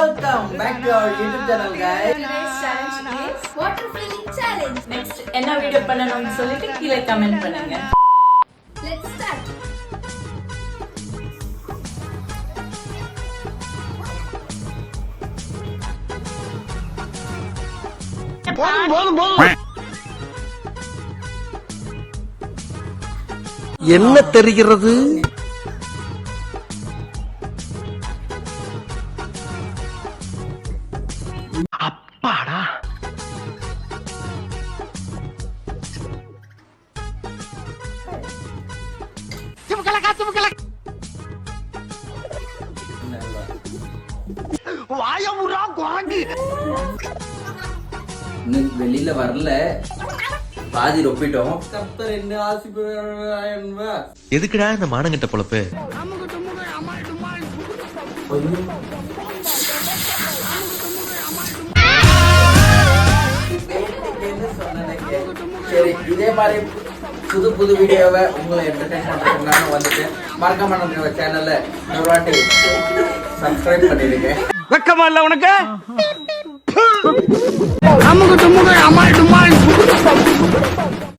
welcome back to our YouTube channel, guys. Today's challenge is water filling challenge. Next என்ன video பண்ணனும்னு சொல்லிட்டு கீழ comment பண்ணுங்க. Let's start. போதும் என்ன தெரிகிறது? அப்பாடா வாயமுறா குரங்கு இன்னும் வெளியில வரல, பாதி ரொப்பிட்டோம். கர்த்தர் என்ன ஆசீர்வதிப்பார். எதுக்குடா இந்த மானங்கிட்ட பொழப்பு? சரி, இதே மாதிரி புது வீடியோவை உங்களை என்டர்டைன் பண்றதுக்காக வந்துட்டு மறக்காம நம்ம சேனல்ல ஒரு வாட்டி சப்ஸ்கிரைப் பண்ணிடுங்க. வெக்கமா இல்ல உனக்கு? அம்முக்கு தும்முக்கு அம்மா